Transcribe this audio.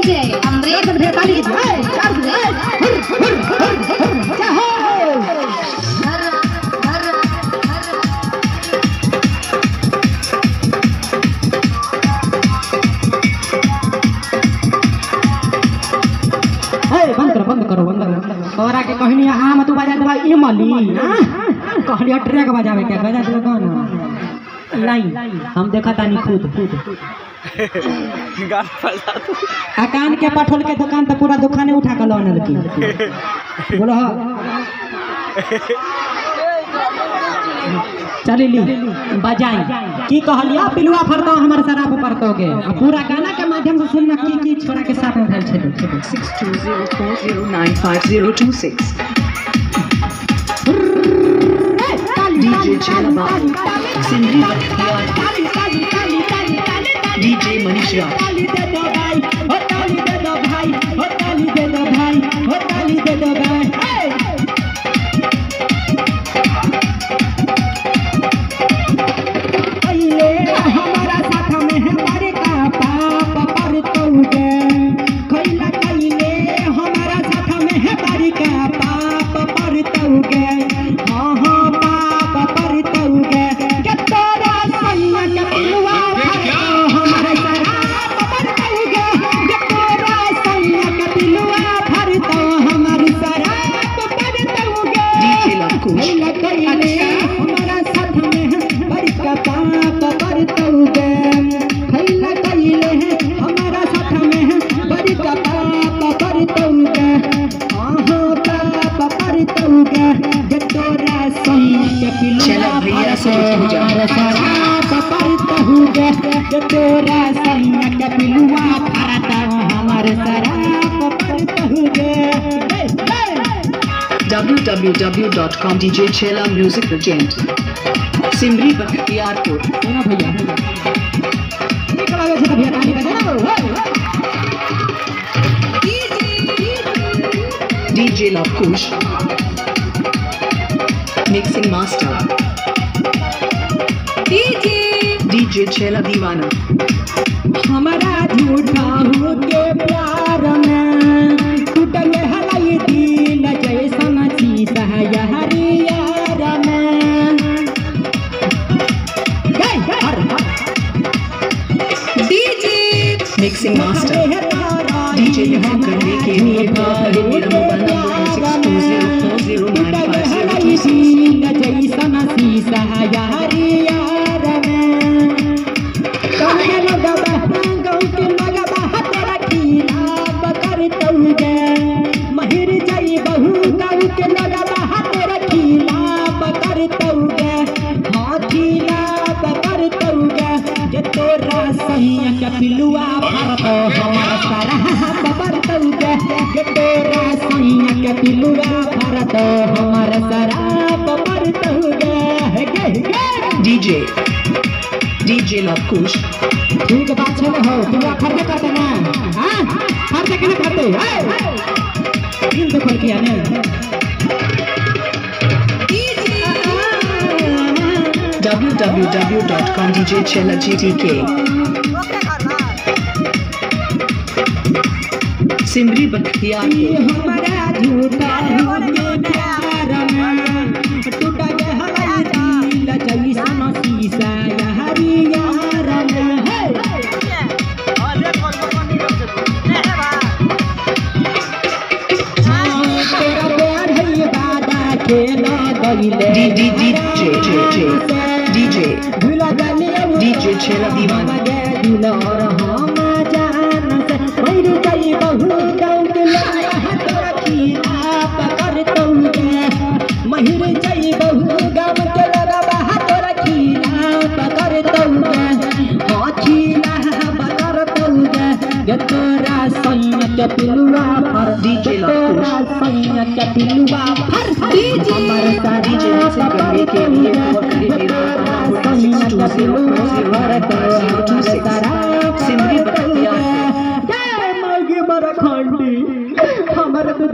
DJ Amrit berkali बंद करो तोरा के कहनी हाँ मत बजा दे भाई मली कहनी ट्रैक बजावे के बजा दे गाना लाइन हम देखा तानी खुद कान के पठोल के दुकान तो पूरा दुकान उठा के लानल की बोलो चली ली बजाई की कहलिया पिलुआ फरतो हमर शराब परतोगे पूरा गाना के माध्यम से सुनना की छोरा के साथ में भेल छे 6204095026 DJ Chelaba Sindri Bhaktiyar DJ Manish Rao ताली दे दो भाई हो ताली दे दो भाई हो ताली दे दो भाई हमारा साथ में हमारे का पाप पर तोगे खैला कइले हमारा साथ में हमारी का पाप पर तोगे हां हां पाप पर तोगे के तोरा सैया के पिलुआ हमारे शराब पर तोगे के तोरा सैया के पिलुआ भर तो हमारी शराब पर तोगे DJ Lankush खैला कइले हमारा साथ में हमारी का पाप पर तोगे खैला कइले हमारा साथ में बड़ी का पाप पर तोगे आहा पाप पर तोगे जे तोरा सैया के पिलुआ भैया से हमारा शराब पर तोगे जे तोरा सैया के पिलुआ भरता हमारे शराब पर तोगे www.com DJ Chela Music Regent Simri Bhaktiyarpur सुनो भैया निकला गया था भैया ताली बजाओ DJ Lankush Mixing Master DJ Chela Divana हमारा झूठा हो के प्यार में टूट गए हलाई दिल जैसन शीशा यारी यार में Mixing Master DJ लिखा करने के लिए कॉल करें मेरा मोबाइल नंबर 6204095026 जैसन शीशा यारी यार में कहने लगा गाँव के लगा तेरा खिलाफ कर तोगे महिर जाई बहू गाँव के लगा तेरा खिलाफ कर तोगे हाँ खिलाफ कर तोगे जे तोरा सैया के पिलुआ भरतो हमारा शराब पर तोगे जे तोरा सैया के पिलुआ भरतो हमारा शराब पर तोगे DJ Lankush ठीक बात है हो तुम खर्च करते ना हां खर्च कैसे करते दिल तो खोल किया ना www.com DJ Chela GTK Simri Bhaktiyarpur हमारा झूठा हो के प्यार में टूट गए हमारी दिल जैसन शीशा यारी यार में तेरा प्यार है ये वादा खेला गइले DJ भूला जाने DJ Chela Divana दिल और हम जान से मर गई बहू गाँव के लगा तोरा खिलाफ कर तोगे महिर जाई बहू गाँव के लगा तोरा खिलाफ कर तोगे हाँ खिलाफ कर तोगे ये तोरा सैया के पिलुआ भर DJ तोरा सैया के पिलुआ भर हमारे सारी हासिल करने के लिए कॉल करें मेरा मोबाइल नंबर 6204095026 Simri Bhaktiyarpur हमारे तो